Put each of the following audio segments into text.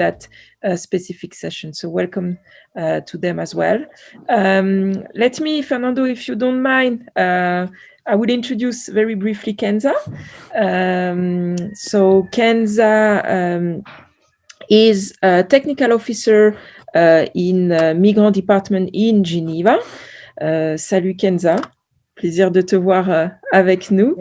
that specific session. So welcome to them as well. Let me, Fernando, if you don't mind, I will introduce very briefly Kenza. So Kenza is a technical officer in Migrant Department in Geneva. Salut Kenza, plaisir de te voir avec nous.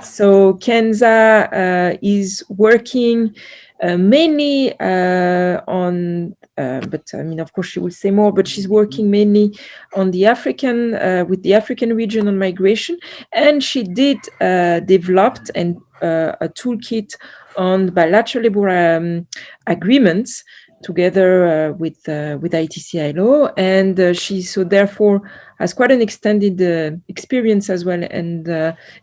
So Kenza is working mainly on, but I mean, of course, she will say more, but she's working mainly on the African, with the African region on migration. And she did developed a toolkit on bilateral labor agreements together with ITC ILO. And she so therefore has quite an extended experience as well and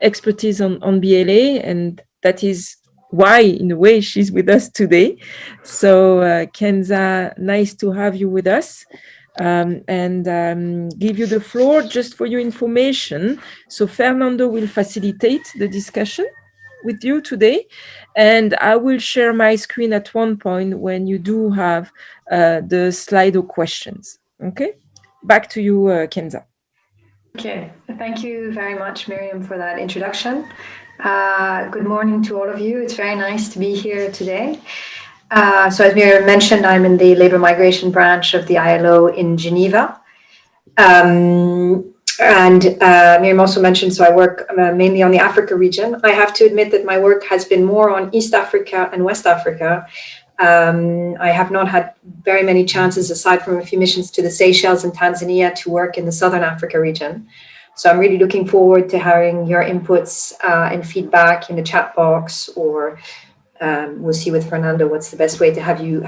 expertise on BLA. And that is why, in a way, she's with us today. So Kenza, nice to have you with us. And give you the floor just for your information. So Fernando will facilitate the discussion with you today, and I will share my screen at one point when you do have the Slido questions. Okay, back to you, Kenza. Okay, thank you very much, Miriam, for that introduction. Good morning to all of you. It's very nice to be here today. So as Miriam mentioned, I'm in the labor migration branch of the ILO in Geneva. Miriam also mentioned, so I work mainly on the Africa region. I have to admit that my work has been more on East Africa and West Africa. I have not had very many chances, aside from a few missions to the Seychelles and Tanzania, to work in the Southern Africa region. So I'm really looking forward to hearing your inputs and feedback in the chat box, or we'll see with Fernando what's the best way to have you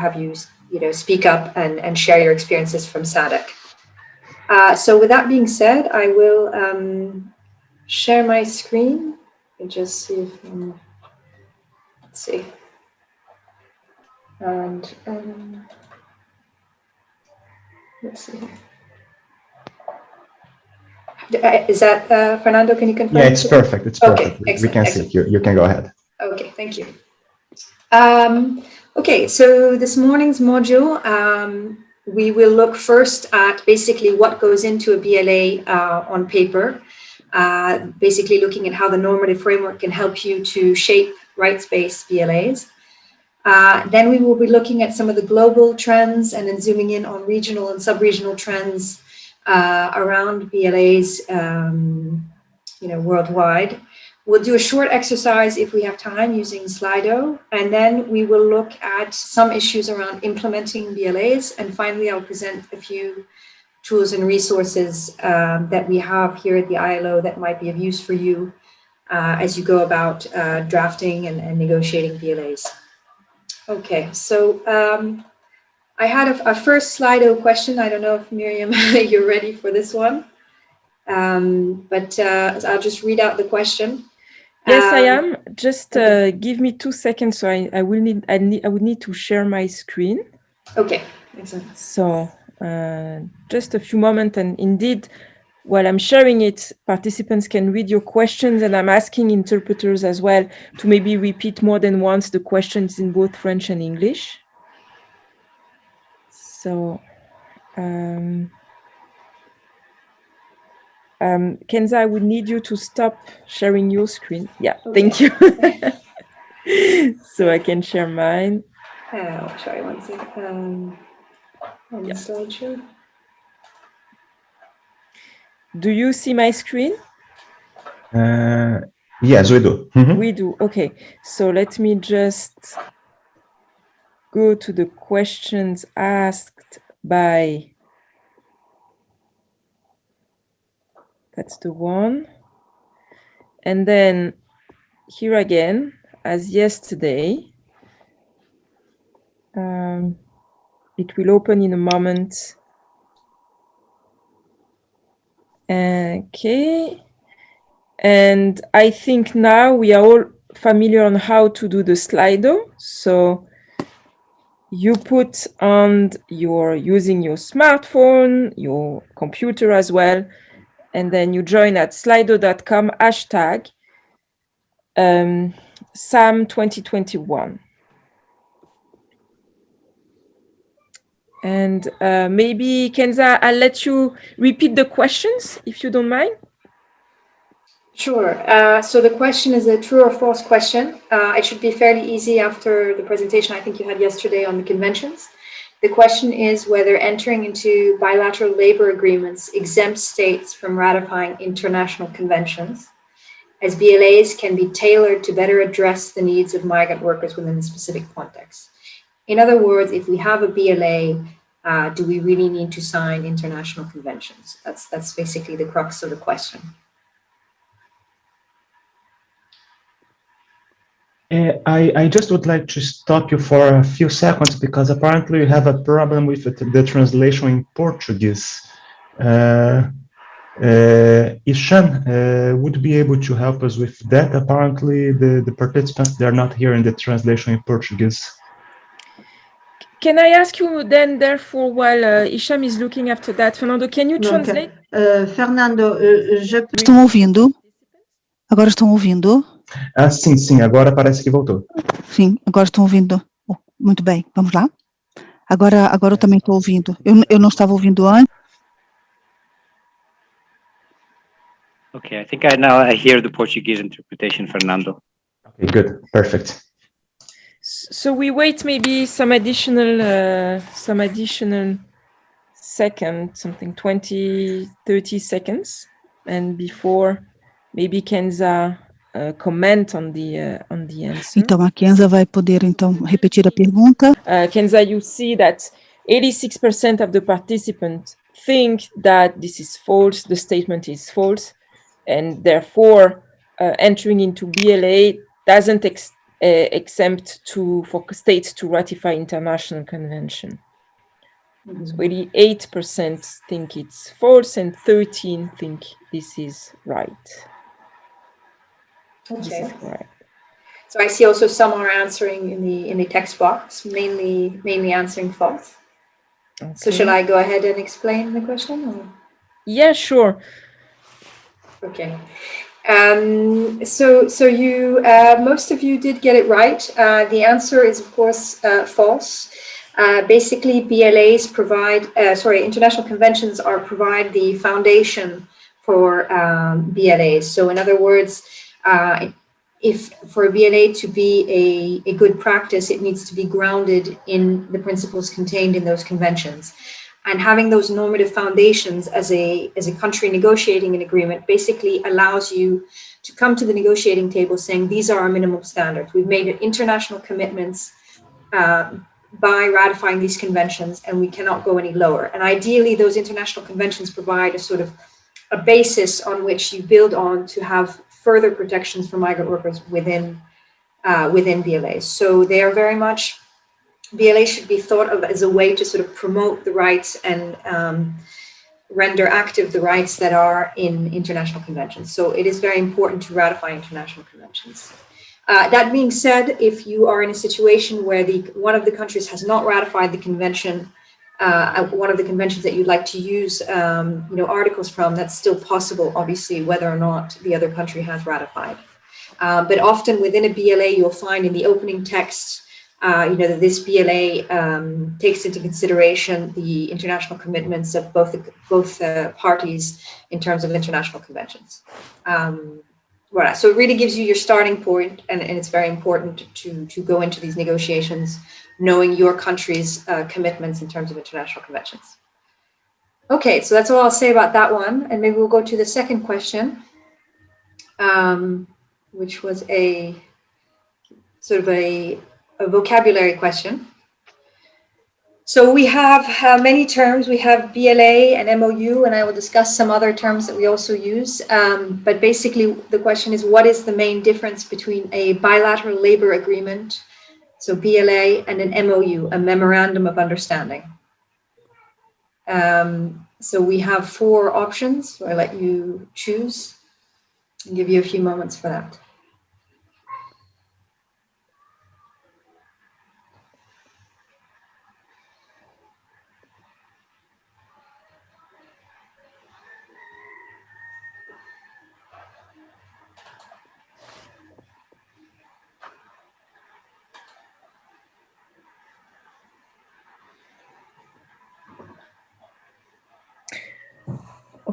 speak up and share your experiences from SADC. So with that being said, I will share my screen and just see if, let's see. And let's see. Is that, Fernando, can you confirm? Yeah, it's perfect. It's perfect. Okay, we can see it. You can go ahead. Okay, thank you. Okay, so this morning's module, we will look first at basically what goes into a BLA on paper, basically looking at how the normative framework can help you to shape rights-based BLAs. Then we will be looking at some of the global trends and then zooming in on regional and sub-regional trends around BLAs, worldwide. We'll do a short exercise if we have time using Slido, and then we will look at some issues around implementing BLAs. And finally, I'll present a few tools and resources that we have here at the ILO that might be of use for you as you go about drafting and negotiating BLAs. Okay, so I had a first Slido question. I don't know if Miriam, you're ready for this one, but I'll just read out the question. Yes, I am. Just give me 2 seconds. So I would need to share my screen. Okay, excellent. So just a few moments, and indeed, while I'm sharing it, participants can read your questions, and I'm asking interpreters as well to maybe repeat more than once the questions in both French and English. So, Kenza, I would need you to stop sharing your screen. Yeah, okay. Thank you. So I can share mine. I'll try one second. On the slideshow. Do you see my screen? Yes, we do. Mm-hmm. We do. Okay. So let me just go to the questions asked by. That's the one. And then here again, as yesterday, it will open in a moment. Okay. And I think now we are all familiar on how to do the Slido. So you put on using your smartphone, your computer as well, and then you join at slido.com # SAMM 2021. And maybe, Kenza, I'll let you repeat the questions, if you don't mind. Sure. So the question is a true or false question. It should be fairly easy after the presentation I think you had yesterday on the conventions. The question is whether entering into bilateral labor agreements exempts states from ratifying international conventions, as BLAs can be tailored to better address the needs of migrant workers within a specific context. In other words, if we have a BLA, do we really need to sign international conventions? That's basically the crux of the question. I just would like to stop you for a few seconds because apparently you have a problem with the translation in Portuguese. Ishan would be able to help us with that. Apparently the participants, they're not hearing the translation in Portuguese. Can I ask you then, therefore, while Isham is looking after that, Fernando, can you translate? Fernando, estão ouvindo? Agora estão ouvindo? Ah, sim, agora parece que voltou. Sim, agora estão ouvindo. Oh, muito bem, vamos lá? Agora eu também estou ouvindo. Eu não estava ouvindo antes. Okay, I think I hear the Portuguese interpretation, Fernando. Okay, good, perfect. So we wait maybe some additional second, something 20, 30 seconds, and before maybe Kenza comment on the answer. Então a Kenza vai poder então repetir a pergunta. Kenza, you see that 86% of the participants think that this is false, the statement is false, and therefore entering into BLA doesn't exempt for states to ratify international convention. Mm-hmm. So 88% think it's false and 13% think this is right. Okay. This is correct. So I see also some are answering in the text box, mainly answering false. Okay. So shall I go ahead and explain the question? Or? Yeah, sure. Okay. So you most of you did get it right. The answer is of course false. Basically, BLAs provide international conventions provide the foundation for BLAs. So in other words, if for a BLA to be a good practice, it needs to be grounded in the principles contained in those conventions. And having those normative foundations as a country negotiating an agreement basically allows you to come to the negotiating table saying, these are our minimum standards. We've made international commitments by ratifying these conventions, and we cannot go any lower. And ideally, those international conventions provide a sort of a basis on which you build on to have further protections for migrant workers within BLAs. So they are very much, BLA should be thought of as a way to sort of promote the rights and render active the rights that are in international conventions. So it is very important to ratify international conventions. That being said, if you are in a situation where one of the countries has not ratified the convention, one of the conventions that you'd like to use articles from, that's still possible, obviously, whether or not the other country has ratified. But often within a BLA, you'll find in the opening text, that this BLA takes into consideration the international commitments of both parties in terms of international conventions. Voilà. So it really gives you your starting point, and it's very important to go into these negotiations knowing your country's commitments in terms of international conventions. Okay, so that's all I'll say about that one, and maybe we'll go to the second question, which was a sort of a vocabulary question. So we have many terms. We have BLA and MOU, and I will discuss some other terms that we also use. But basically, the question is, what is the main difference between a bilateral labor agreement, so BLA, and an MOU, a memorandum of understanding? So we have 4 options. So I'll let you choose and give you a few moments for that.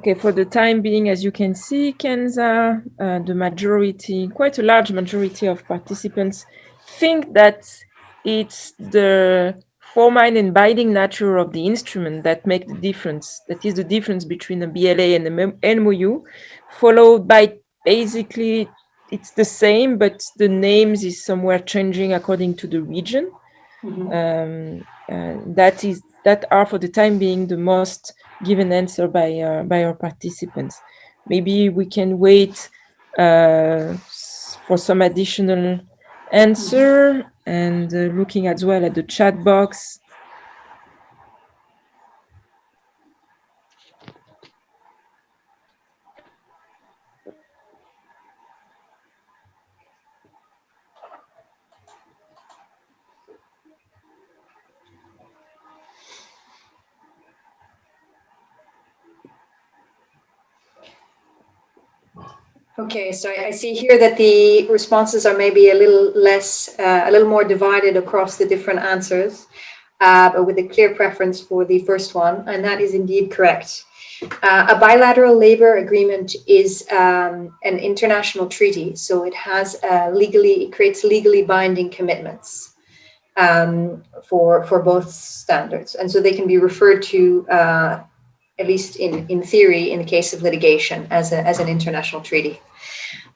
Okay, for the time being, as you can see, Kenza, the majority, quite a large majority of participants think that it's the formal and binding nature of the instrument that make the difference. That is the difference between a BLA and a MOU, followed by basically it's the same, but the names is somewhere changing according to the region. That are for the time being the most given answer by our participants. Maybe we can wait for some additional answer and looking as well at the chat box. Okay, so I see here that the responses are maybe a little more divided across the different answers, but with a clear preference for the first one, and that is indeed correct. A bilateral labor agreement is an international treaty, so it has it creates legally binding commitments for both standards, and so they can be referred to, at least in theory, in the case of litigation, as an international treaty.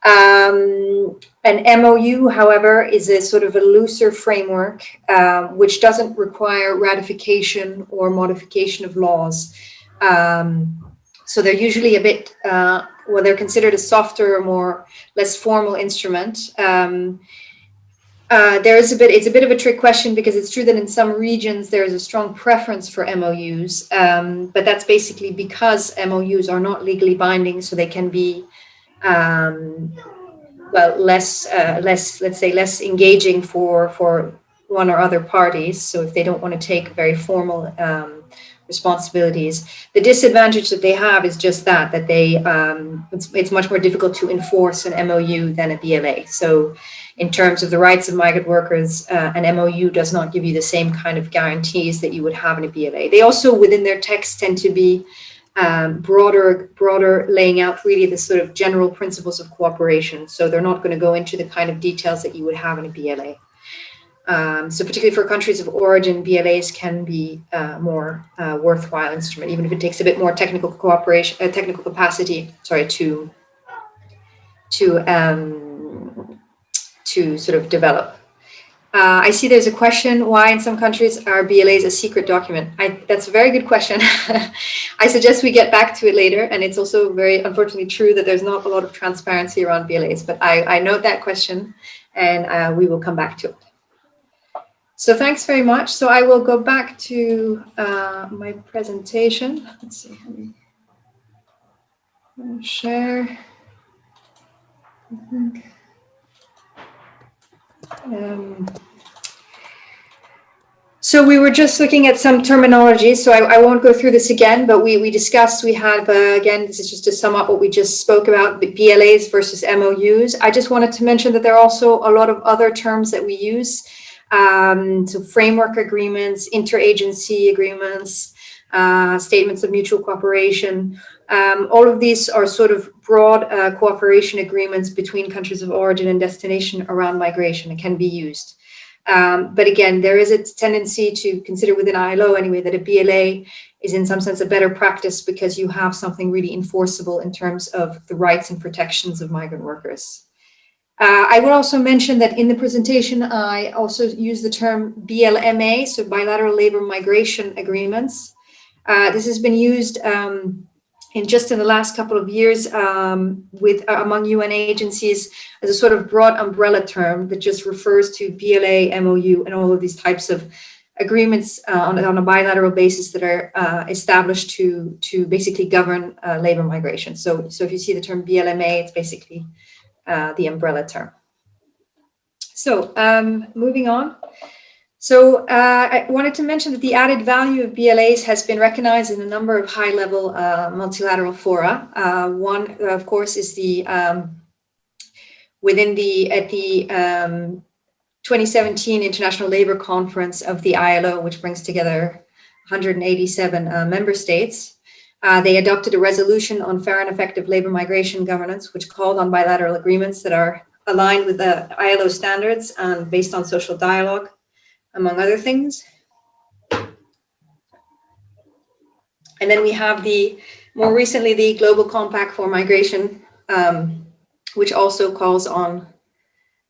An MOU, however, is a sort of a looser framework, which doesn't require ratification or modification of laws. So they're usually a bit, they're considered a softer, less formal instrument. It's a bit of a trick question, because it's true that in some regions there is a strong preference for MOUs, but that's basically because MOUs are not legally binding, so they can be less engaging for one or other parties. So if they don't want to take very formal responsibilities, the disadvantage that they have is just that they it's much more difficult to enforce an MOU than a BLA. So in terms of the rights of migrant workers, an MOU does not give you the same kind of guarantees that you would have in a BLA. They also, within their text, tend to be broader, laying out really the sort of general principles of cooperation. So they're not going to go into the kind of details that you would have in a BLA. So particularly for countries of origin, BLAs can be more worthwhile instrument, even if it takes a bit more technical cooperation, technical capacity, to sort of develop. I see there's a question, why in some countries are BLAs a secret document? That's a very good question. I suggest we get back to it later. And it's also very unfortunately true that there's not a lot of transparency around BLAs, but I note that question, and we will come back to it. So thanks very much. So I will go back to my presentation. Let's see. I'll share. So we were just looking at some terminology, so I won't go through this again, but we discussed, we have, again, this is just to sum up what we just spoke about, BLAs versus MOUs. I just wanted to mention that there are also a lot of other terms that we use. So framework agreements, interagency agreements, statements of mutual cooperation. All of these are sort of broad cooperation agreements between countries of origin and destination around migration. It can be used. But again, there is a tendency to consider within ILO anyway that a BLA is in some sense a better practice, because you have something really enforceable in terms of the rights and protections of migrant workers. I would also mention that in the presentation, I also use the term BLMA, so bilateral labor migration agreements. This has been used in the last couple of years among UN agencies as a sort of broad umbrella term that just refers to BLA, MOU, and all of these types of agreements on a bilateral basis that are established to basically govern labor migration. So if you see the term BLMA, it's basically the umbrella term. So moving on. So I wanted to mention that the added value of BLAs has been recognized in a number of high-level multilateral fora. One, of course, is at the 2017 International Labour Conference of the ILO, which brings together 187 member states. They adopted a resolution on fair and effective labor migration governance, which called on bilateral agreements that are aligned with the ILO standards and based on social dialogue, among other things. And then we have more recently, the Global Compact for Migration, which also calls on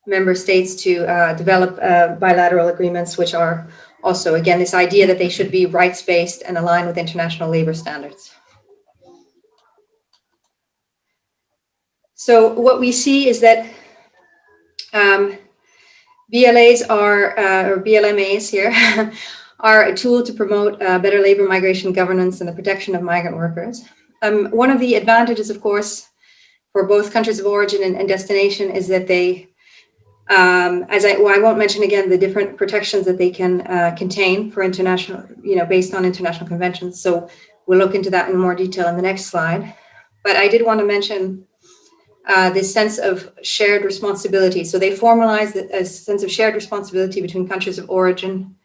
member states to develop bilateral agreements, which are also, again, this idea that they should be rights-based and align with international labor standards. So what we see is that BLAs are, or BLMAs here, are a tool to promote better labor migration governance and the protection of migrant workers. One of the advantages, of course, for both countries of origin and destination is that they, I won't mention again the different protections that they can contain for international, based on international conventions. So we'll look into that in more detail in the next slide. But I did want to mention this sense of shared responsibility. So they formalize a sense of shared responsibility between countries of origin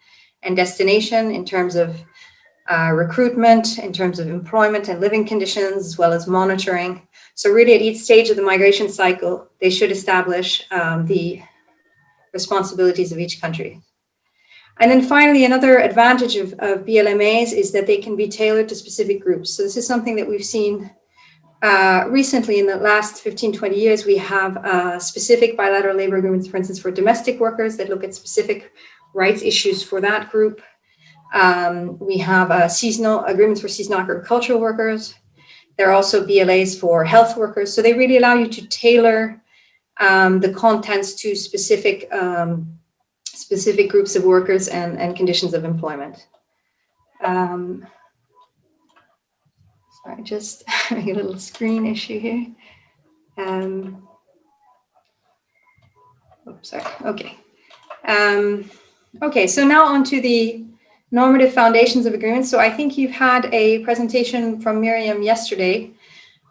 and destination in terms of recruitment, in terms of employment and living conditions, as well as monitoring. So really at each stage of the migration cycle, they should establish the responsibilities of each country. And then finally, another advantage of BLMAs is that they can be tailored to specific groups. So this is something that we've seen recently in the last 15, 20 years. We have specific bilateral labor agreements, for instance, for domestic workers that look at specific rights issues for that group. We have seasonal agreements for seasonal agricultural workers. There are also BLAs for health workers. So they really allow you to tailor the contents to specific groups of workers and conditions of employment. Sorry, just having a little screen issue here. Oops, sorry. Okay. Okay, so now on to the normative foundations of agreements. So I think you've had a presentation from Miriam yesterday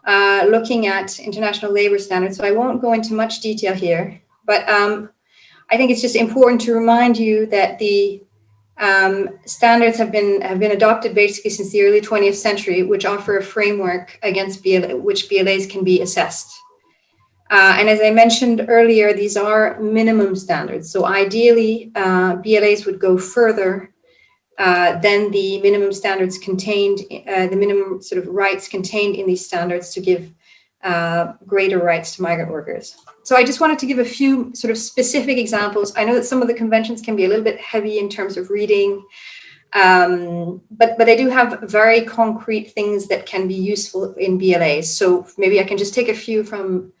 looking at international labor standards. So I won't go into much detail here, but I think it's just important to remind you that the standards have been adopted basically since the early 20th century, which offer a framework against which BLAs can be assessed. And as I mentioned earlier, these are minimum standards. So ideally, BLAs would go further than the minimum standards contained, the minimum sort of rights contained in these standards to give greater rights to migrant workers. So I just wanted to give a few sort of specific examples. I know that some of the conventions can be a little bit heavy in terms of reading, but they do have very concrete things that can be useful in BLAs. So maybe I can just take a few from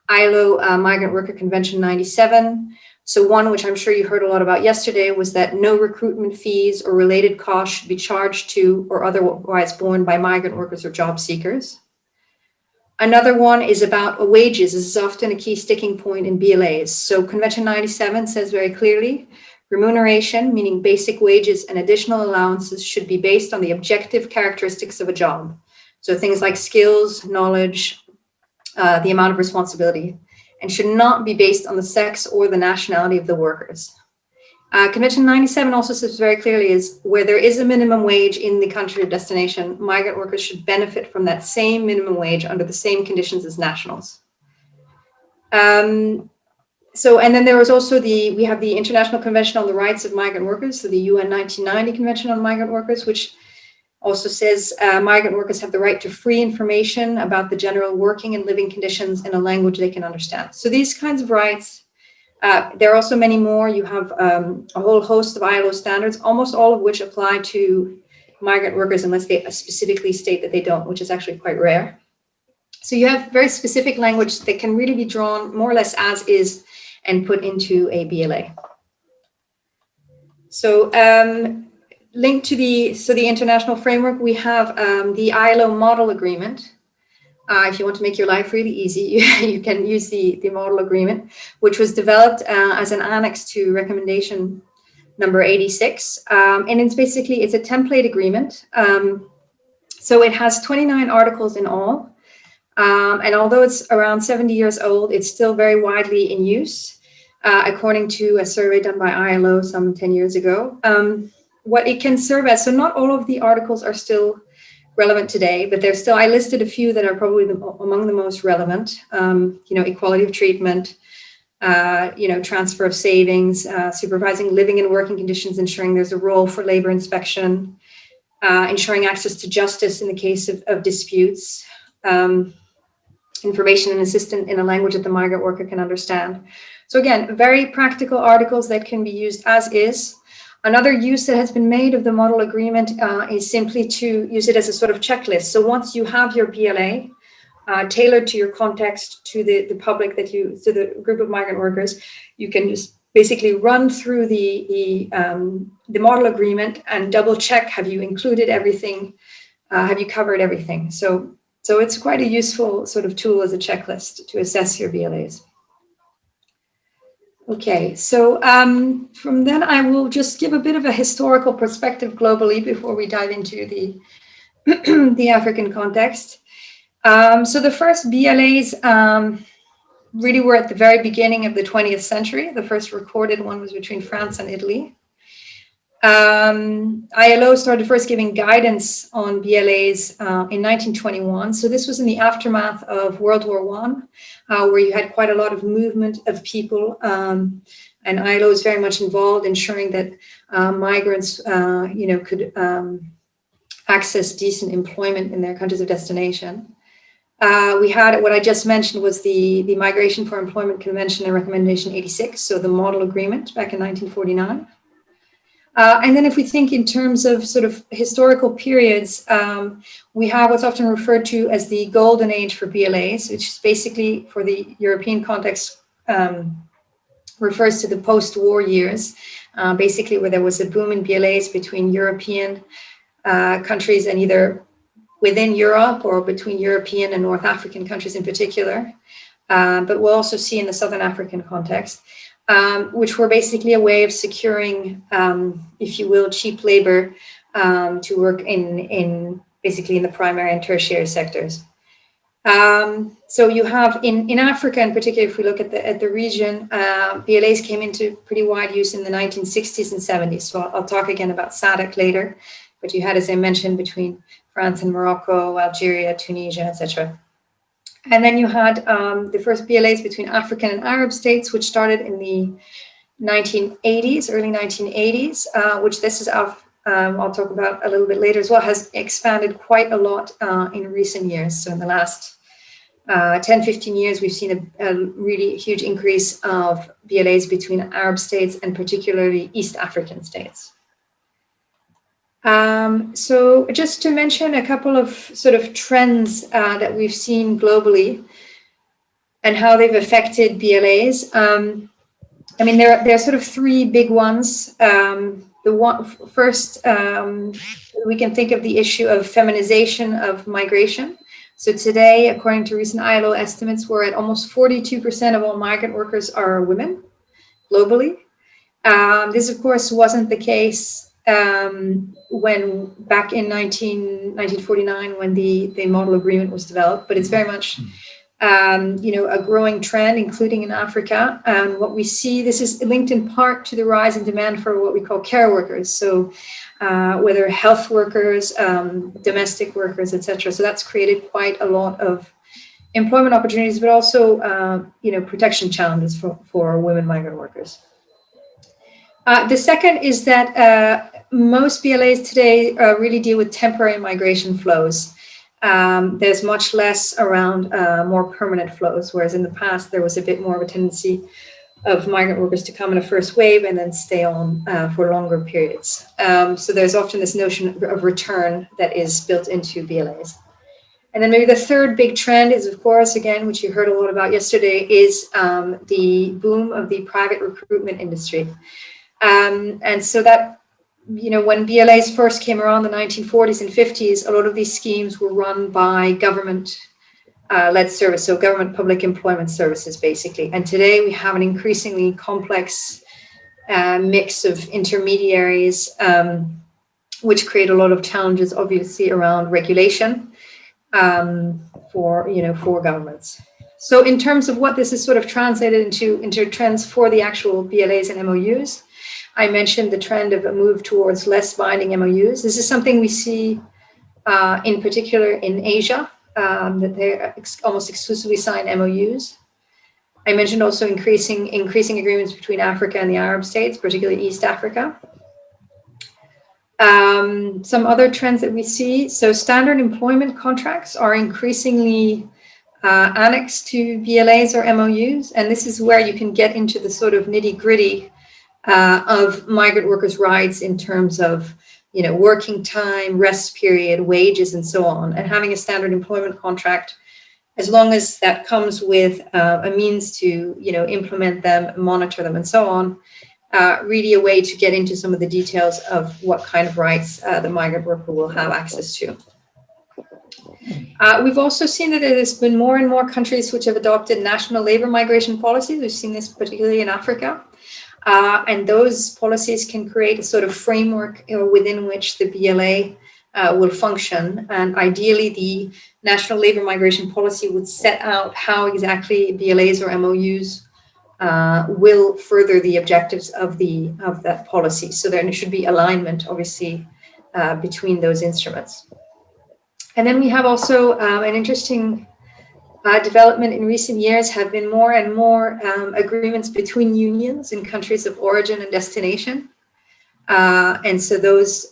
ILO Migrant Worker Convention 97. So one, which I'm sure you heard a lot about yesterday, was that no recruitment fees or related costs should be charged to or otherwise borne by migrant workers or job seekers. Another one is about wages. This is often a key sticking point in BLAs. So Convention 97 says very clearly, remuneration, meaning basic wages and additional allowances, should be based on the objective characteristics of a job. So things like skills, knowledge, the amount of responsibility, and should not be based on the sex or the nationality of the workers. Convention 97 also says very clearly is where there is a minimum wage in the country of destination, migrant workers should benefit from that same minimum wage under the same conditions as nationals. And then there was also we have the International Convention on the Rights of Migrant Workers, so the UN 1990 Convention on Migrant Workers, which also says migrant workers have the right to free information about the general working and living conditions in a language they can understand. So these kinds of rights, there are also many more. You have a whole host of ILO standards, almost all of which apply to migrant workers unless they specifically state that they don't, which is actually quite rare. So you have very specific language that can really be drawn more or less as is and put into a BLA. So linked to the international framework, we have the ILO Model Agreement. If you want to make your life really easy, you can use the Model Agreement, which was developed as an annex to recommendation number 86. And it's a template agreement. So it has 29 articles in all. And although it's around 70 years old, it's still very widely in use, according to a survey done by ILO some 10 years ago. What it can serve as, so not all of the articles are still relevant today, but there's still, I listed a few that are probably among the most relevant. Equality of treatment, transfer of savings, supervising living and working conditions, ensuring there's a role for labor inspection, ensuring access to justice in the case of disputes, information and assistance in a language that the migrant worker can understand. So again, very practical articles that can be used as is. Another use that has been made of the model agreement is simply to use it as a sort of checklist. So once you have your BLA tailored to your context, to the public to the group of migrant workers, you can just basically run through the model agreement and double check, have you included everything? Have you covered everything? So it's quite a useful sort of tool as a checklist to assess your BLAs. Okay, so from then I will just give a bit of a historical perspective globally before we dive into the African context. So the first BLAs really were at the very beginning of the 20th century. The first recorded one was between France and Italy. ILO started first giving guidance on BLAs in 1921. So this was in the aftermath of World War I, where you had quite a lot of movement of people, and ILO is very much involved ensuring that migrants, could access decent employment in their countries of destination. We had what I just mentioned was the Migration for Employment Convention and Recommendation 86, so the Model Agreement back in 1949. And then if we think in terms of sort of historical periods, we have what's often referred to as the golden age for BLAs, which is basically for the European context, refers to the post-war years, basically where there was a boom in BLAs between European countries and either within Europe or between European and North African countries in particular. But we'll also see in the Southern African context, which were basically a way of securing, if you will, cheap labor to work in basically in the primary and tertiary sectors. So you have in Africa in particular, if we look at the region, BLAs came into pretty wide use in the 1960s and 70s. So I'll talk again about SADC later, but you had, as I mentioned, between France and Morocco, Algeria, Tunisia, etc. And then you had the first BLAs between African and Arab states, which started in the 1980s, early 1980s, which this is, I'll talk about a little bit later as well, has expanded quite a lot in recent years. So in the last 10, 15 years, we've seen a really huge increase of BLAs between Arab states and particularly East African states. So just to mention a couple of sort of trends that we've seen globally and how they've affected BLAs. I mean, there are sort of three big ones. First, we can think of the issue of feminization of migration. So today, according to recent ILO estimates, we're at almost 42% of all migrant workers are women globally. This, of course, wasn't the case when back in 1949 when the model agreement was developed, but it's very much a growing trend, including in Africa. And what we see, this is linked in part to the rise in demand for what we call care workers. So whether health workers, domestic workers, etc. So that's created quite a lot of employment opportunities, but also protection challenges for women migrant workers. The second is that most BLAs today really deal with temporary migration flows. There's much less around more permanent flows, whereas in the past there was a bit more of a tendency of migrant workers to come in a first wave and then stay on for longer periods. So there's often this notion of return that is built into BLAs. And then maybe the third big trend is, of course, again, which you heard a lot about yesterday, is the boom of the private recruitment industry. And so that, when BLAs first came around in the 1940s and 50s, a lot of these schemes were run by government-led service, so government public employment services, basically. And today we have an increasingly complex mix of intermediaries, which create a lot of challenges, obviously, around regulation for governments. So in terms of what this is sort of translated into trends for the actual BLAs and MOUs, I mentioned the trend of a move towards less binding MOUs. This is something we see in particular in Asia, that they almost exclusively sign MOUs. I mentioned also increasing agreements between Africa and the Arab states, particularly East Africa. Some other trends that we see, so standard employment contracts are increasingly annexed to BLAs or MOUs, and this is where you can get into the sort of nitty-gritty of migrant workers' rights in terms of, you know, working time, rest period, wages, and so on. And having a standard employment contract, as long as that comes with a means to, you know, implement them, monitor them, and so on, really a way to get into some of the details of what kind of rights the migrant worker will have access to. We've also seen that there's been more and more countries which have adopted national labor migration policies. We've seen this particularly in Africa. And those policies can create a sort of framework within which the BLA will function. And ideally, the national labor migration policy would set out how exactly BLAs or MOUs will further the objectives of that policy. So there should be alignment, obviously, between those instruments. And then we have also an interesting development in recent years have been more and more agreements between unions in countries of origin and destination. And so those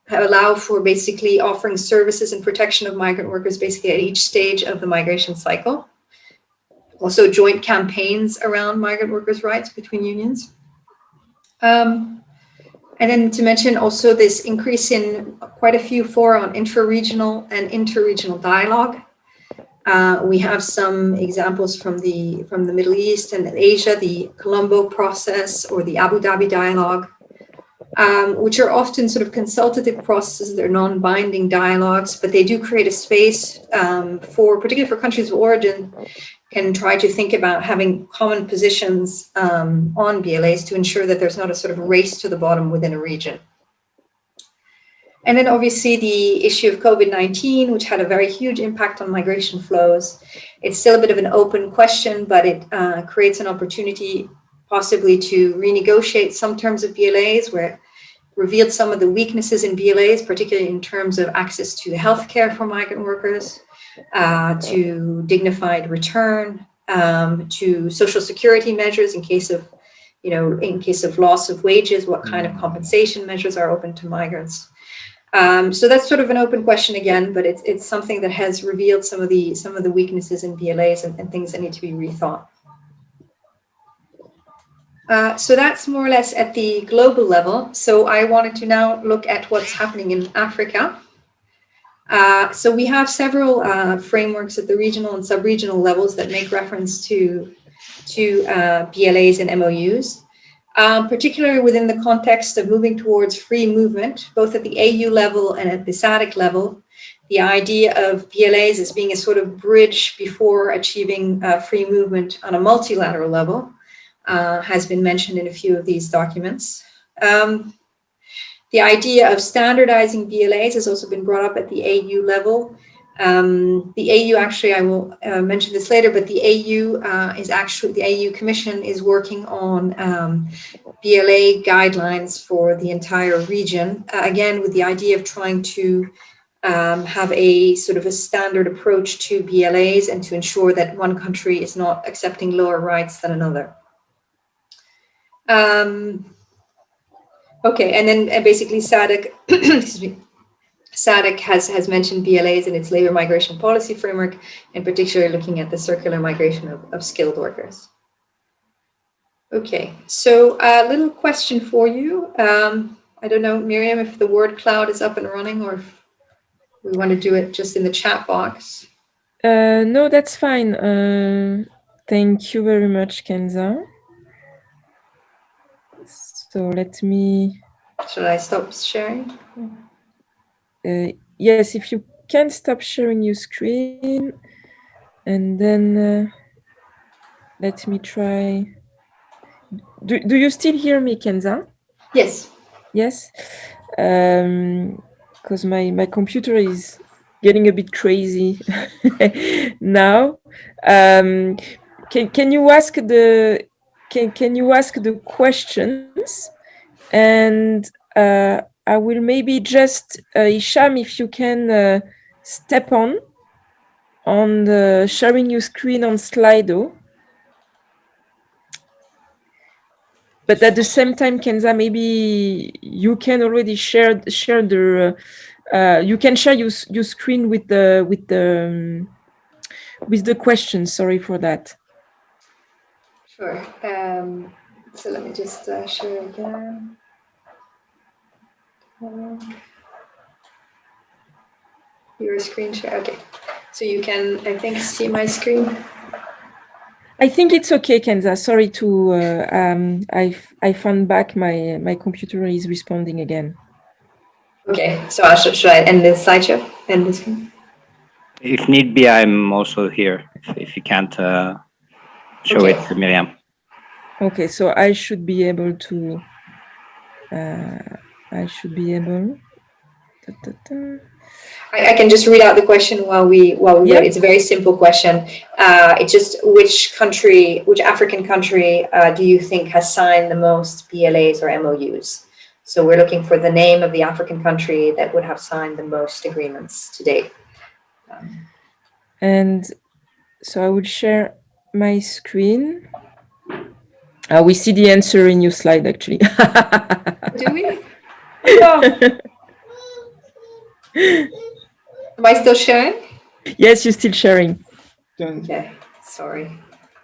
allow for basically offering services and protection of migrant workers basically at each stage of the migration cycle. Also joint campaigns around migrant workers' rights between unions. And then to mention also this increase in quite a few fora on intra-regional and inter-regional dialogue. We have some examples from the Middle East and Asia, the Colombo process or the Abu Dhabi dialogue, which are often sort of consultative processes. They're non-binding dialogues, but they do create a space particularly for countries of origin, can try to think about having common positions on BLAs to ensure that there's not a sort of race to the bottom within a region. And then obviously the issue of COVID-19, which had a very huge impact on migration flows. It's still a bit of an open question, but it creates an opportunity possibly to renegotiate some terms of BLAs where it revealed some of the weaknesses in BLAs, particularly in terms of access to healthcare for migrant workers, to dignified return, to social security measures in case of, in case of loss of wages, what kind of compensation measures are open to migrants. So that's sort of an open question again, but it's something that has revealed some of the weaknesses in BLAs and things that need to be rethought. So that's more or less at the global level. So I wanted to now look at what's happening in Africa. So we have several frameworks at the regional and sub-regional levels that make reference to BLAs and MOUs, particularly within the context of moving towards free movement, both at the AU level and at the SADC level. The idea of BLAs as being a sort of bridge before achieving free movement on a multilateral level has been mentioned in a few of these documents. The idea of standardizing BLAs has also been brought up at the AU level. The AU, actually, I will mention this later, but the AU the AU Commission is working on BLA guidelines for the entire region, again, with the idea of trying to have a sort of a standard approach to BLAs and to ensure that one country is not accepting lower rights than another. Okay, and then basically SADC, excuse me, SADC has mentioned BLAs in its labor migration policy framework, in particular looking at the circular migration of skilled workers. Okay, so a little question for you. I don't know, Miriam, if the word cloud is up and running or if we want to do it just in the chat box. No, that's fine. Thank you very much, Kenza. So let me... Should I stop sharing? Yes, if you can stop sharing your screen, and then let me try. Do you still hear me, Kenza? Yes. Yes, because my computer is getting a bit crazy now. Can you ask the questions, and I will maybe just, Hisham, if you can step on the sharing your screen on Slido. But at the same time, Kenza, maybe you can already share the you can share your screen with the questions. Sorry for that. Sure. So let me just share again. Your screen share. Okay. So you can, I think, see my screen. I think it's okay, Kenza. Sorry to I found back my computer is responding again. Okay. So should I end this slideshow? End this screen? If need be, I'm also here. If you can't show Okay. it to Miriam. Okay, so I should be able to. I can just read out the question while we wait. It's a very simple question. It's just which African country do you think has signed the most BLAs or MOUs? So we're looking for the name of the African country that would have signed the most agreements to date. And so I will share my screen. We see the answer in your slide, actually. Do we? Oh. Am I still sharing? Yes, you're still sharing. Okay, sorry.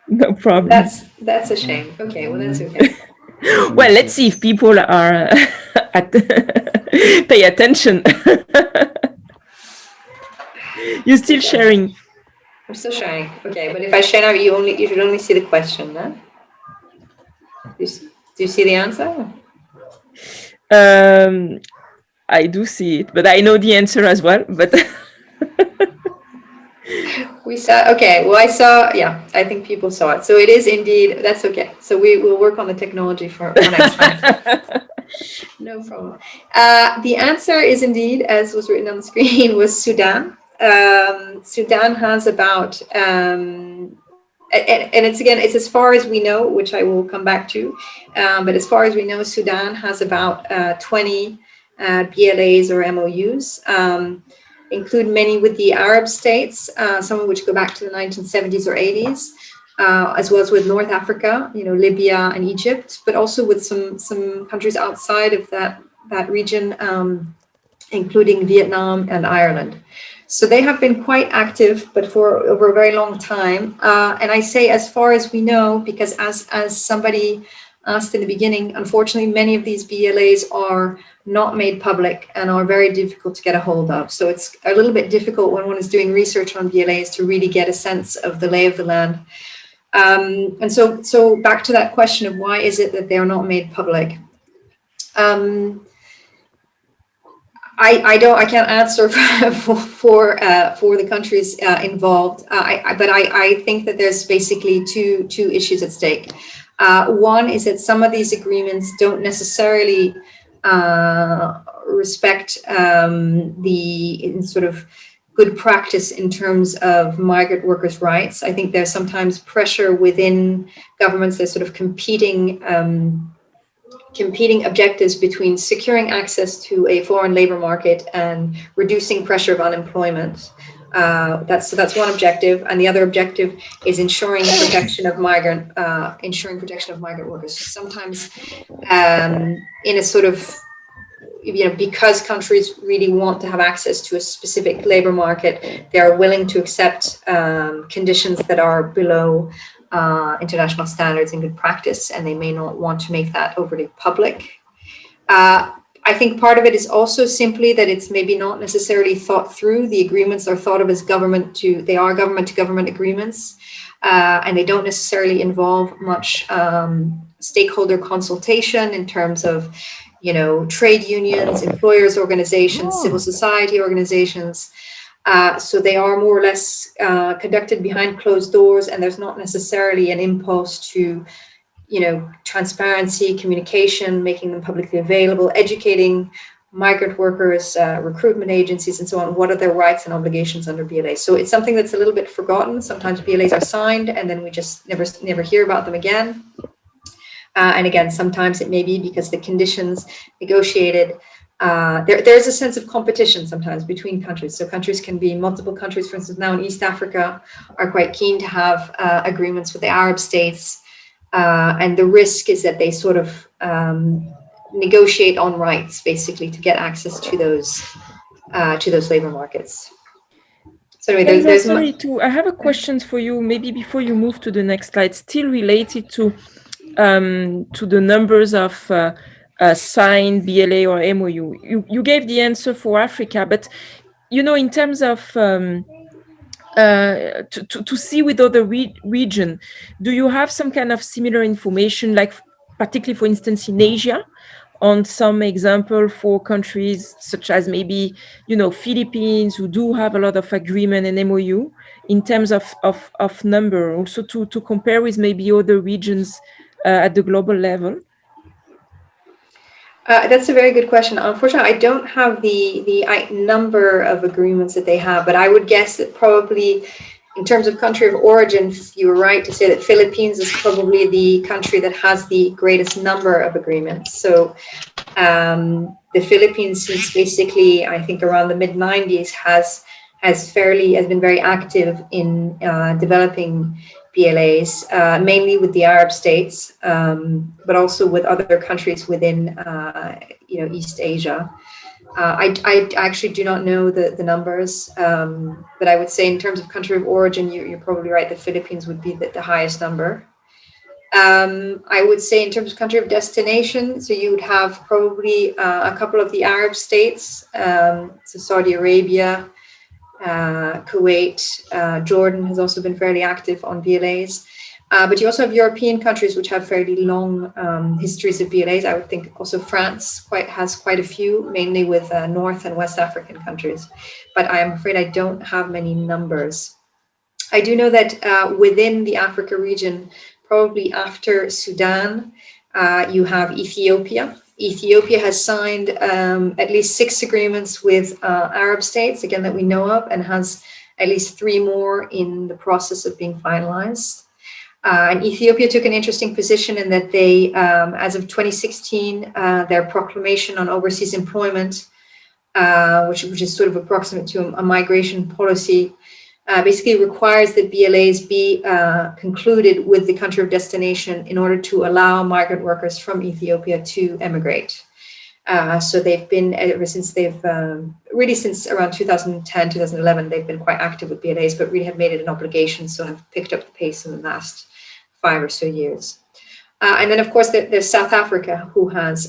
No problem. That's a shame. Okay, well, that's okay. Well, let's see if people are pay attention. You're still sharing. I'm still sharing. Okay, but if I share now, you should only see the question, huh? Do you see the answer? I do see it, but I know the answer as well. But we saw. Okay, well, I saw. Yeah, I think people saw it. So it is indeed. That's okay. So we will work on the technology for next time. No problem. The answer is indeed, as was written on the screen, was Sudan. Sudan has about, and it's as far as we know, which I will come back to, but as far as we know, Sudan has about 20 BLAs or MOUs, include many with the Arab states, some of which go back to the 1970s or 80s, as well as with North Africa, Libya and Egypt, but also with some countries outside of that region, including Vietnam and Ireland. So they have been quite active, but for over a very long time. And I say as far as we know, because as somebody asked in the beginning, unfortunately, many of these BLAs are not made public and are very difficult to get a hold of. So it's a little bit difficult when one is doing research on BLAs to really get a sense of the lay of the land. And so back to that question of why is it that they are not made public? I can't answer for the countries involved, but I think that there's basically two issues at stake. One is that some of these agreements don't necessarily respect the sort of good practice in terms of migrant workers' rights. I think there's sometimes pressure within governments. There's sort of competing objectives between securing access to a foreign labor market and reducing pressure of unemployment. That's one objective, and the other objective is ensuring protection of migrant workers. So sometimes, in a sort of, because countries really want to have access to a specific labor market, they are willing to accept conditions that are below international standards and good practice, and they may not want to make that overly public. I think part of it is also simply that it's maybe not necessarily thought through. The agreements are thought of as government to government agreements, and they don't necessarily involve much stakeholder consultation in terms of, trade unions, employers organizations, civil society organizations. So they are more or less conducted behind closed doors, and there's not necessarily an impulse to, transparency, communication, making them publicly available, educating migrant workers, recruitment agencies, and so on. What are their rights and obligations under BLA? So it's something that's a little bit forgotten. Sometimes BLAs are signed, and then we just never hear about them again. And again, sometimes it may be because the conditions negotiated there's a sense of competition sometimes between countries. So countries can be multiple countries. For instance, now in East Africa are quite keen to have agreements with the Arab states. And the risk is that they sort of negotiate on rights, basically, to get access to those labor markets. So anyway, Kenza, I have a question for you, maybe before you move to the next slide, still related to the numbers of signed BLA or MOU. You gave the answer for Africa, but in terms of to see with other region, do you have some kind of similar information, like particularly, for instance, in Asia, on some example for countries such as maybe, Philippines, who do have a lot of agreement and MOU in terms of number, also to compare with maybe other regions at the global level? That's a very good question. Unfortunately, I don't have the number of agreements that they have, but I would guess that probably in terms of country of origin, you were right to say that Philippines is probably the country that has the greatest number of agreements. So the Philippines, since basically, I think around the mid-90s, has been very active in developing BLAs, mainly with the Arab states, but also with other countries within East Asia. I actually do not know the numbers, but I would say in terms of country of origin, you're probably right. The Philippines would be the highest number. I would say in terms of country of destination, so you would have probably a couple of the Arab states, so Saudi Arabia, Kuwait, Jordan has also been fairly active on BLAs. But you also have European countries which have fairly long histories of BLAs. I would think also France has quite a few, mainly with North and West African countries. But I am afraid I don't have many numbers. I do know that within the Africa region, probably after Sudan, you have Ethiopia. Ethiopia has signed at least 6 agreements with Arab states, again, that we know of, and has at least 3 more in the process of being finalized. And Ethiopia took an interesting position in that they, as of 2016, their proclamation on overseas employment, which is sort of approximate to a migration policy, basically requires that BLAs be concluded with the country of destination in order to allow migrant workers from Ethiopia to emigrate. So they've been, ever since really since around 2010, 2011, they've been quite active with BLAs, but really have made it an obligation, so have picked up the pace in the last 5 or so years. And then, of course, there's South Africa, who has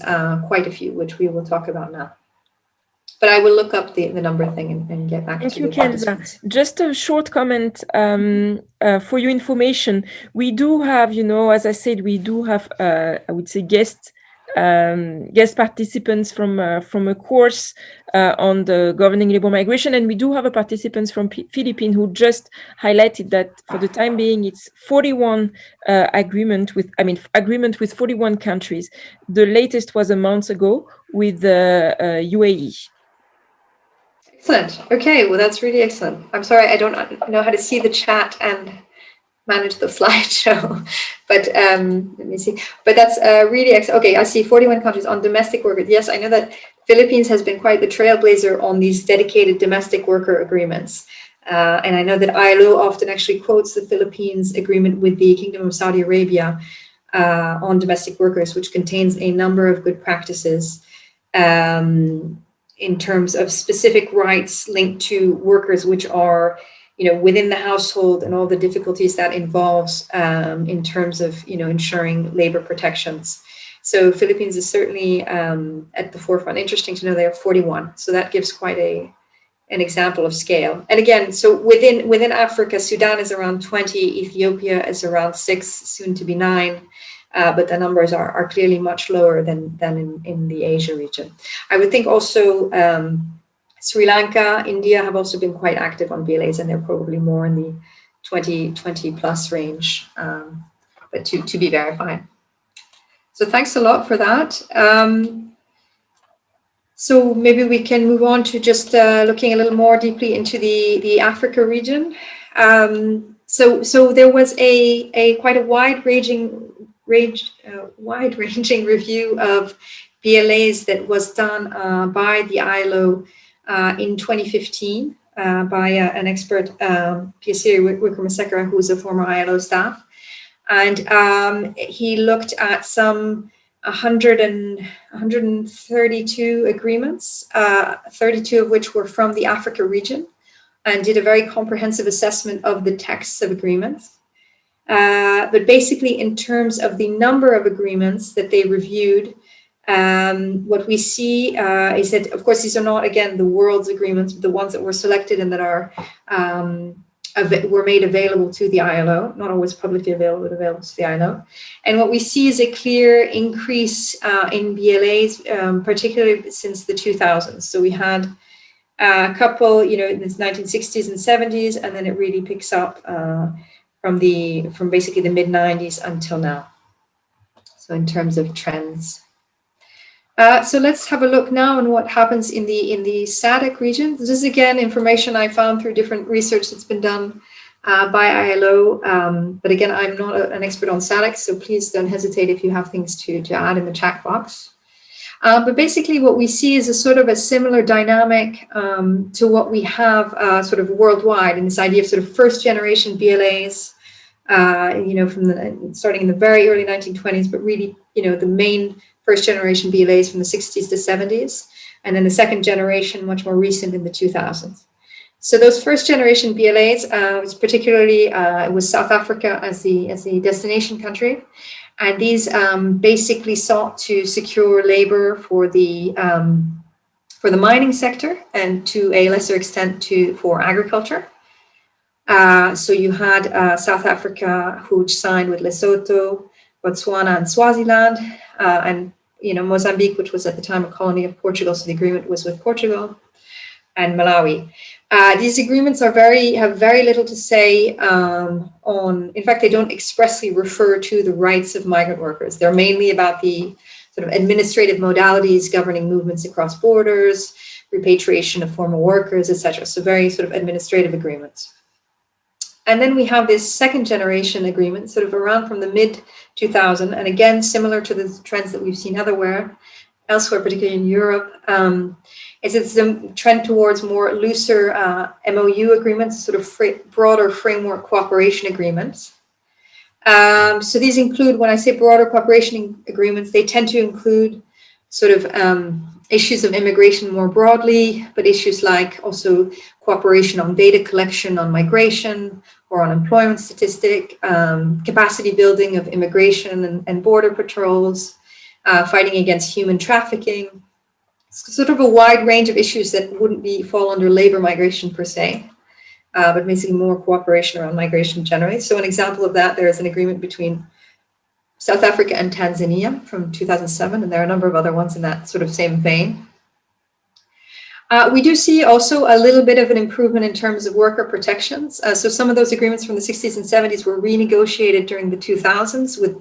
quite a few, which we will talk about now. But I will look up the number thing and get back to you. Thank you, Kenza. Just a short comment for your information. We do have, as I said, we do have, I would say, guest participants from a course on the governing labor migration, and we do have a participants from Philippines who just highlighted that for the time being it's 41 agreement with 41 countries. The latest was a month ago with the UAE. Excellent. Okay, well, that's really excellent. I'm sorry, I don't know how to see the chat and manage the slideshow, but let me see. But that's really excellent. Okay, I see 41 countries on domestic workers. Yes, I know that Philippines has been quite the trailblazer on these dedicated domestic worker agreements. And I know that ILO often actually quotes the Philippines agreement with the Kingdom of Saudi Arabia on domestic workers, which contains a number of good practices in terms of specific rights linked to workers, which are, within the household and all the difficulties that involves in terms of, ensuring labor protections. So Philippines is certainly at the forefront. Interesting to know they have 41. So that gives quite an example of scale. And again, so within Africa, Sudan is around 20, Ethiopia is around 6, soon to be 9. But the numbers are clearly much lower than in the Asia region. I would think also Sri Lanka, India have also been quite active on BLAs, and they're probably more in the 20 plus range, but to be verified. So thanks a lot for that. So maybe we can move on to just looking a little more deeply into the Africa region. So there was a quite a wide-ranging review of BLAs that was done by the ILO in 2015 by an expert, Piacere Wickramasekara, who was a former ILO staff. And he looked at some 132 agreements, 32 of which were from the Africa region, and did a very comprehensive assessment of the texts of agreements. But basically, in terms of the number of agreements that they reviewed, what we see is that, of course, these are not, again, the world's agreements, but the ones that were selected and that are were made available to the ILO, not always publicly available, but available to the ILO. And what we see is a clear increase in BLAs, particularly since the 2000s. So we had a couple, in the 1960s and 70s, and then it really picks up from basically the mid-90s until now. So in terms of trends. So let's have a look now on what happens in the SADC region. This is, again, information I found through different research that's been done by ILO. But again, I'm not an expert on SADC, so please don't hesitate if you have things to add in the chat box. But basically what we see is a sort of a similar dynamic to what we have sort of worldwide, in this idea of sort of first generation BLAs, from starting in the very early 1920s, but really, the main first generation BLAs from the 60s to 70s, and then the second generation, much more recent, in the 2000s. So those first generation BLAs was particularly, it was South Africa as the destination country. And these basically sought to secure labor for the mining sector, and to a lesser extent for agriculture. So you had South Africa, who signed with Lesotho, Botswana, and Swaziland, and Mozambique, which was at the time a colony of Portugal. So the agreement was with Portugal, and Malawi. These agreements have very little to say on. In fact, they don't expressly refer to the rights of migrant workers. They're mainly about the sort of administrative modalities governing movements across borders, repatriation of former workers, etc. So very sort of administrative agreements. And then we have this second generation agreement, sort of around from the mid-2000, and again, similar to the trends that we've seen elsewhere, particularly in Europe, it's a trend towards more looser MOU agreements, sort of broader framework cooperation agreements. So these include, when I say broader cooperation agreements, they tend to include sort of issues of immigration more broadly, but issues like also cooperation on data collection on migration or on employment statistic, capacity building of immigration and border patrols, fighting against human trafficking. It's sort of a wide range of issues that wouldn't fall under labor migration per se, but basically more cooperation around migration generally. So an example of that, there is an agreement between South Africa and Tanzania from 2007, and there are a number of other ones in that sort of same vein. We do see also a little bit of an improvement in terms of worker protections. So some of those agreements from the 60s and 70s were renegotiated during the 2000s with,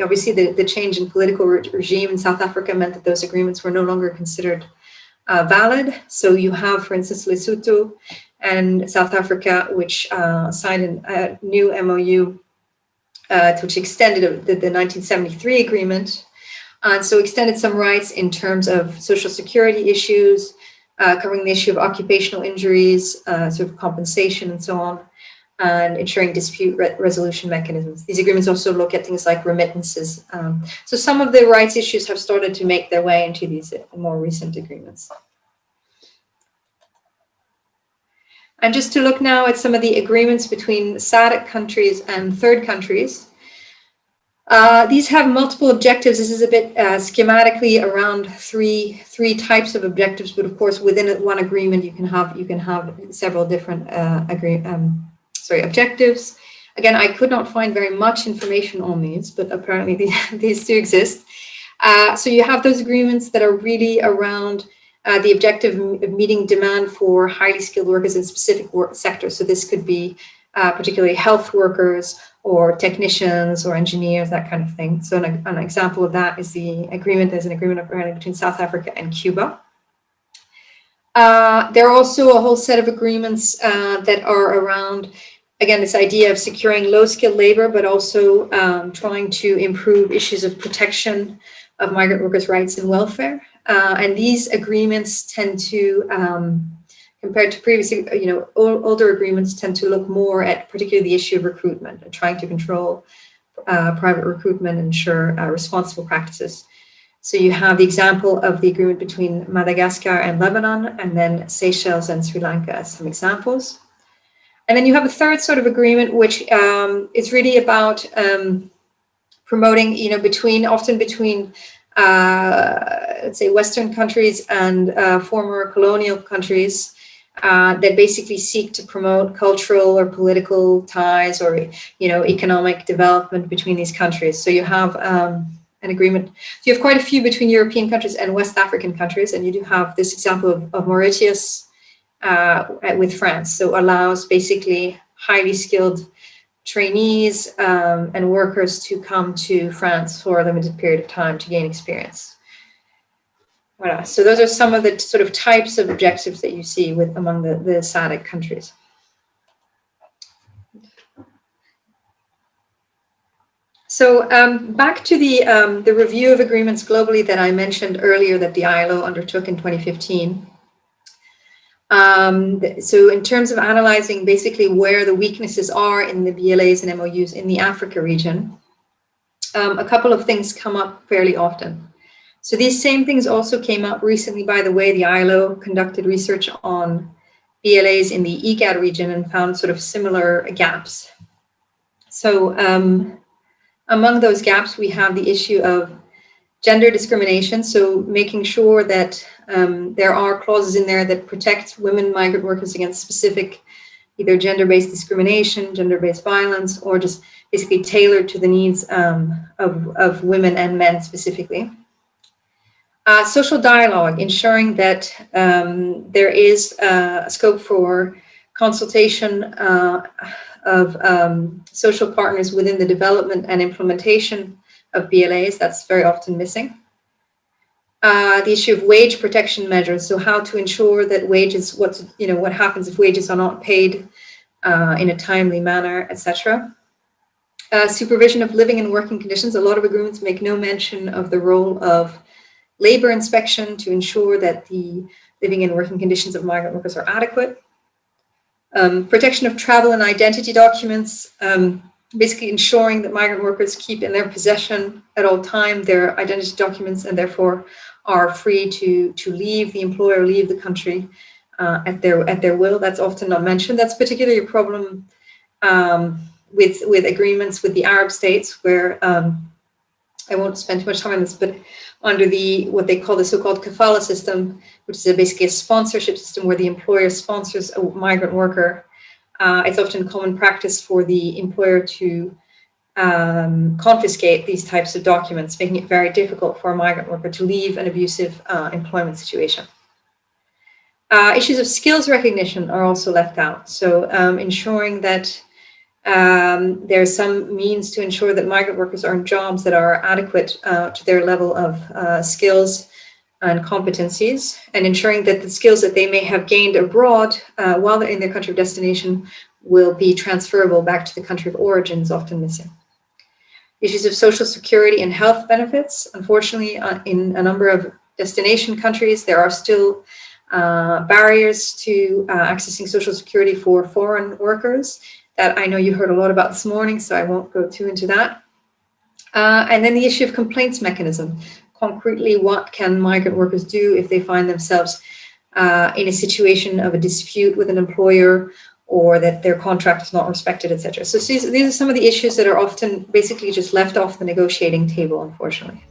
obviously, the change in political regime in South Africa meant that those agreements were no longer considered valid. So you have, for instance, Lesotho and South Africa, which signed a new MOU, which extended the 1973 agreement, and so extended some rights in terms of social security issues, covering the issue of occupational injuries, sort of compensation and so on, and ensuring dispute resolution mechanisms. These agreements also look at things like remittances. So some of the rights issues have started to make their way into these more recent agreements. And just to look now at some of the agreements between SADC countries and third countries. These have multiple objectives. This is a bit schematically around three types of objectives, but of course within one agreement you can have several different objectives. Again, I could not find very much information on these, but apparently these do exist. So you have those agreements that are really around the objective of meeting demand for highly skilled workers in specific work sectors. So this could be particularly health workers or technicians or engineers, that kind of thing. So an example of that is there's an agreement apparently between South Africa and Cuba. There are also a whole set of agreements that are around, again, this idea of securing low-skilled labor, but also trying to improve issues of protection of migrant workers' rights and welfare. And these agreements tend to, compared to previously, older agreements tend to look more at particularly the issue of recruitment and trying to control private recruitment and ensure responsible practices. So you have the example of the agreement between Madagascar and Lebanon, and then Seychelles and Sri Lanka as some examples. And then you have a third sort of agreement, which is really about promoting, often between, let's say, Western countries and former colonial countries that basically seek to promote cultural or political ties or, economic development between these countries. So you have an agreement. So you have quite a few between European countries and West African countries, and you do have this example of Mauritius with France. So allows basically highly skilled trainees and workers to come to France for a limited period of time to gain experience. Voilà. So those are some of the sort of types of objectives that you see among the SADC countries. So back to the review of agreements globally that I mentioned earlier that the ILO undertook in 2015. So in terms of analyzing basically where the weaknesses are in the BLAs and MOUs in the Africa region, a couple of things come up fairly often. So these same things also came up recently, by the way. The ILO conducted research on BLAs in the IGAD region and found sort of similar gaps. So among those gaps, we have the issue of gender discrimination, so making sure that there are clauses in there that protect women migrant workers against specific either gender-based discrimination, gender-based violence, or just basically tailored to the needs of women and men specifically. Social dialogue, ensuring that there is a scope for consultation of social partners within the development and implementation of BLAs. That's very often missing. The issue of wage protection measures, so how to ensure that wages, what happens if wages are not paid in a timely manner, etc. Supervision of living and working conditions. A lot of agreements make no mention of the role of labor inspection to ensure that the living and working conditions of migrant workers are adequate. Protection of travel and identity documents, basically ensuring that migrant workers keep in their possession at all time their identity documents and therefore are free to leave the employer, leave the country at their will. That's often not mentioned. That's particularly a problem with agreements with the Arab states, where I won't spend too much time on this, but under what they call the so-called kafala system, which is basically a sponsorship system where the employer sponsors a migrant worker, it's often common practice for the employer to confiscate these types of documents, making it very difficult for a migrant worker to leave an abusive employment situation. Issues of skills recognition are also left out. So ensuring that there's some means to ensure that migrant workers earn jobs that are adequate to their level of skills and competencies, and ensuring that the skills that they may have gained abroad while they're in their country of destination will be transferable back to the country of origin is often missing. Issues of social security and health benefits. Unfortunately, in a number of destination countries, there are still barriers to accessing social security for foreign workers that I know you heard a lot about this morning, so I won't go too into that. And then the issue of complaints mechanism. Concretely, what can migrant workers do if they find themselves in a situation of a dispute with an employer, or that their contract is not respected, etc. So these are some of the issues that are often basically just left off the negotiating table, unfortunately.